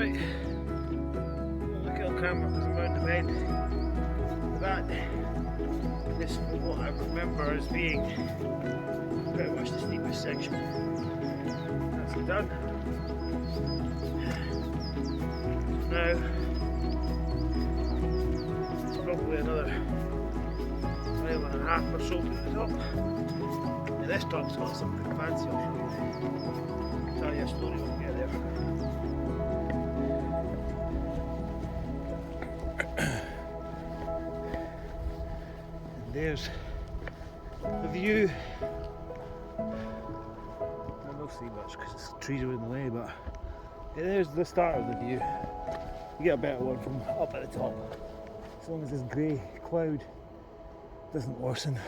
Right, look at the camera because I'm around the bend. That is what I remember as being pretty much the steepest section. That's done. Now, it's probably another mile and a half or so to the top. And this top's got something fancy, I'll show you. I'll tell you a story when we get there. And there's the view. I don't see much because the trees are in the way, but there's the start of the view. You get a better one from up at the top, as long as this grey cloud doesn't worsen.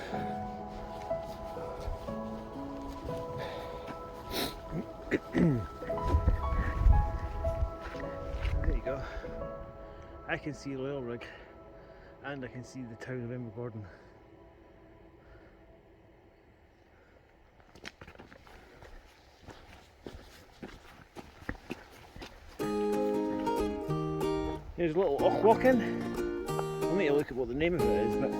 There you go. I can see the oil rig and I can see the town of Invergordon. Here's a little walk-in. I'll need to look at what the name of it is, but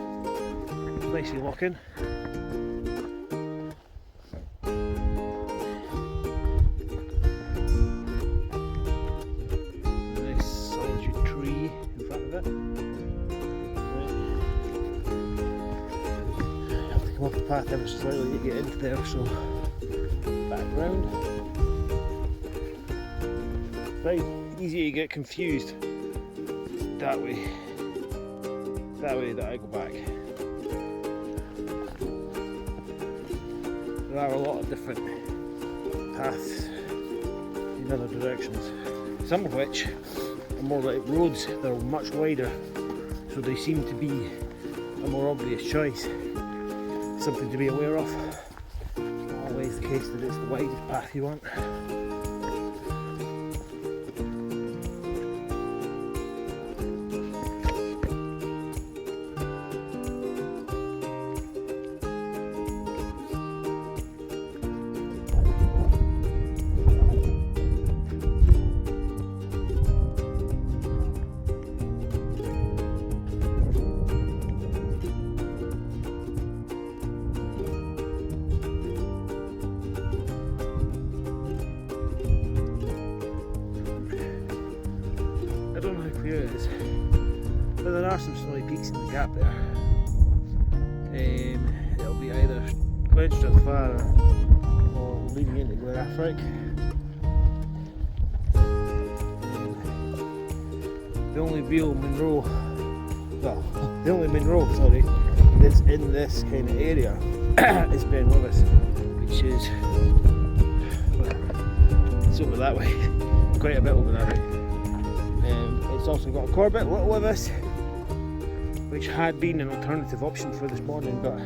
it's nicely walk-in. Nice solitude tree in front of it. Right. I have to come up the path ever so slightly to get into there, so back round. Very easy to get confused. That way that I go back. There are a lot of different paths in other directions, some of which are more like roads that are much wider, so they seem to be a more obvious choice, something to be aware of. It's not always the case that it's the widest path you want. I don't know how clear it is, but there are some snowy peaks in the gap there. It'll be either quenched or far or leading into Glenafric. The only real Munro, that's in this kind of area is Ben Willis, which is, well, it's over that way, quite a bit over that way. It's also got Corbett, Little Willis, which had been an alternative option for this morning, but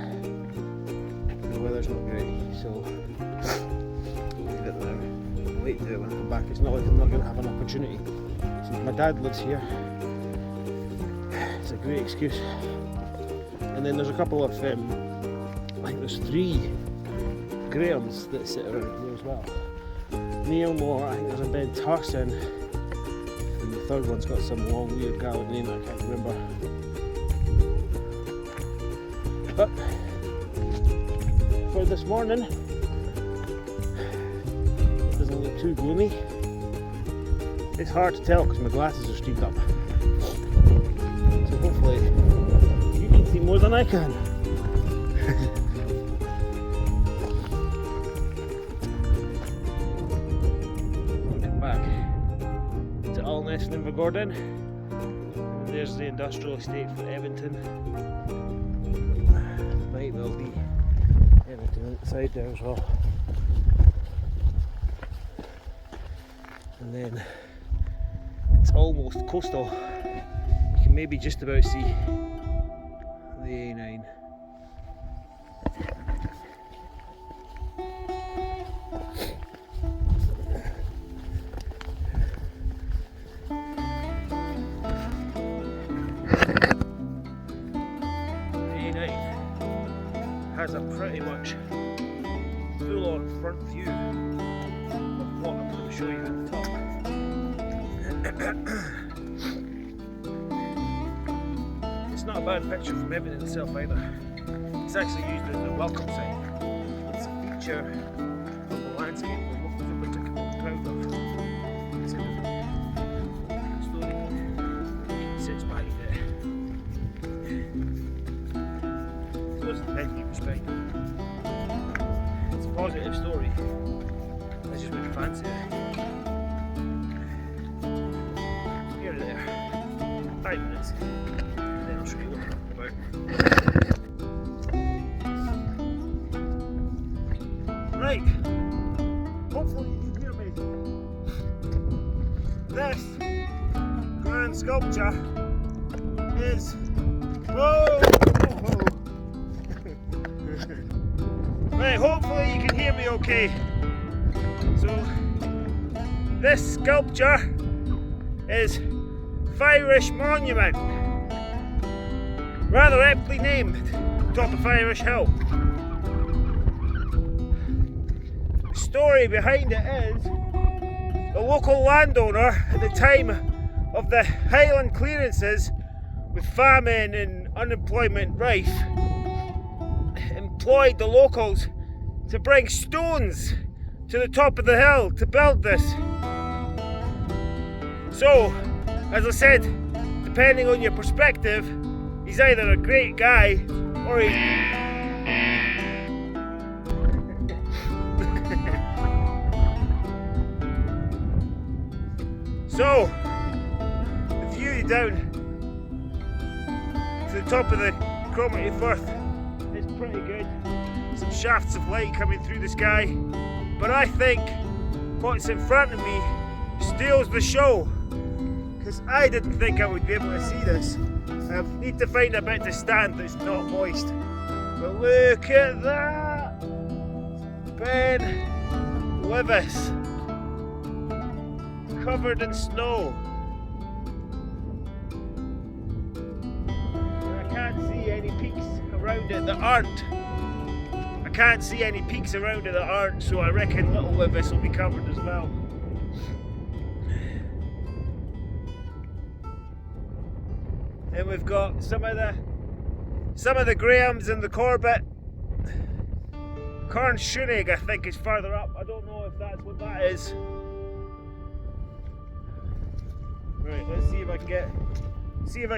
the weather's not great, so we'll leave it there. I'll wait till when I come back. It's not like I'm not going to have an opportunity. Since my dad lives here, it's a great excuse. And then there's a couple of, I think there's 3 Grahams that sit around here as well. Neil Moore, I think there's a Ben Tarson. The third one's got some long weird Gaelic name I can't remember. But for this morning, it doesn't look too gloomy. It's hard to tell because my glasses are streamed up. So hopefully you can see more than I can. In Invergordon. There's the industrial estate for Edmonton. Might well be Edmonton outside there as well. And then it's almost coastal. You can maybe just about see the A9. Has a pretty much full-on front view of what I'm going to show you at the top. It's not a bad picture from everything itself either. It's actually used as a welcome sign. It's a feature of the landscape we're looking for particularly proud of. It's in the storybook. It sits behind it. Close the pen in perspective. It's a positive story. I just wouldn't fancy it. Here or there. 5 minutes. And then I'll show you what I'm talking about. Right. Hopefully you can hear me. This grand sculpture is. Whoa! Right, hopefully you can hear me okay. So, this sculpture is Fyrish Monument. Rather aptly named, top of Fyrish Hill. The story behind it is the local landowner at the time of the Highland clearances, with famine and unemployment rife, employed the locals to bring stones to the top of the hill to build this. So, as I said, depending on your perspective, he's either a great guy or he's so the view down to the top of the Cromarty Firth is pretty good. Some shafts of light coming through the sky, but I think what's in front of me steals the show, because I didn't think I would be able to see this. I need to find a bit to stand that's not moist. But look at that! Ben Levis, covered in snow. And I can't see any peaks around it that aren't. I can't see any peaks around it that aren't, so I reckon Little Levis will be covered as well. And we've got some of the Grahams and the Corbett. Carnshunig, I think, is further up. I don't know if that's what that is. Right, let's see if I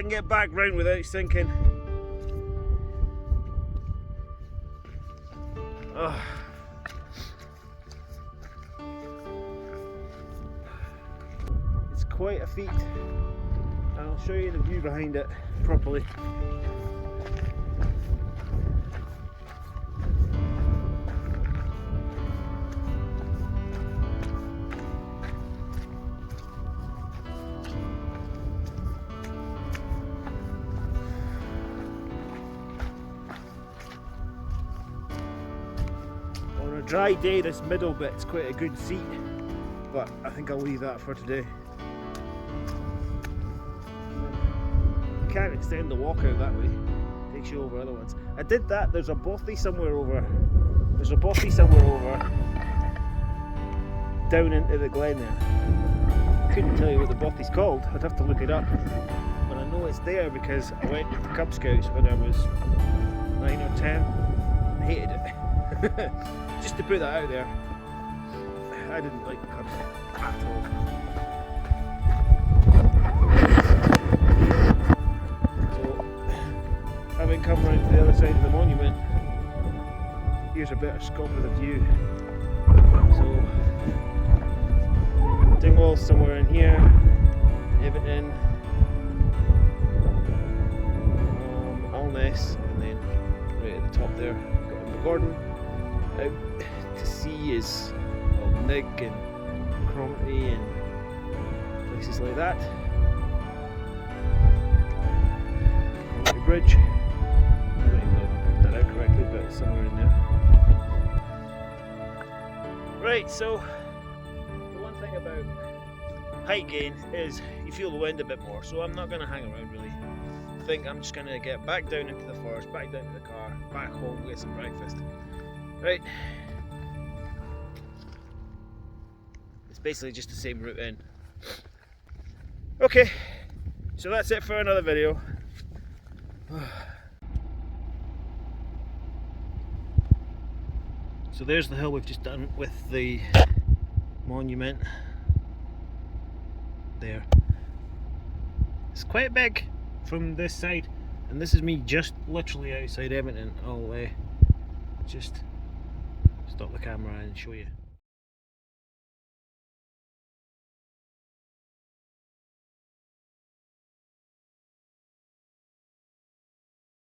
can get back round without sinking. Oh. It's quite a feat. And I'll show you the view behind it properly. On a dry day, this middle bit's quite a good seat, but I think I'll leave that for today. Can't extend the walk out that way. Takes you over other ones. I did that. There's a bothy somewhere over. Down into the glen there. Couldn't tell you what the bothy's called. I'd have to look it up. But I know it's there because I went with the Cub Scouts when I was 9 or 10. I hated it. Just to put that out there. I didn't like the Cub Scouts at all. Having come round to the other side of the monument, here's a better scope of the view. So, Dingwall's somewhere in here, Everton, Alness, and then right at the top there, got Gordon. Out to sea is Nig and Cromarty and places like that. Cromarty Bridge. I don't even know if I picked that out correctly, but it's somewhere in there. Right, so the one thing about height gain is you feel the wind a bit more, so I'm not going to hang around really. I think I'm just going to get back down into the forest, back down to the car, back home, get some breakfast. Right. It's basically just the same route in. Okay, so that's it for another video. So there's the hill we've just done with the monument there. It's quite big from this side, and this is me just literally outside Edmonton. I'll just stop the camera and show you.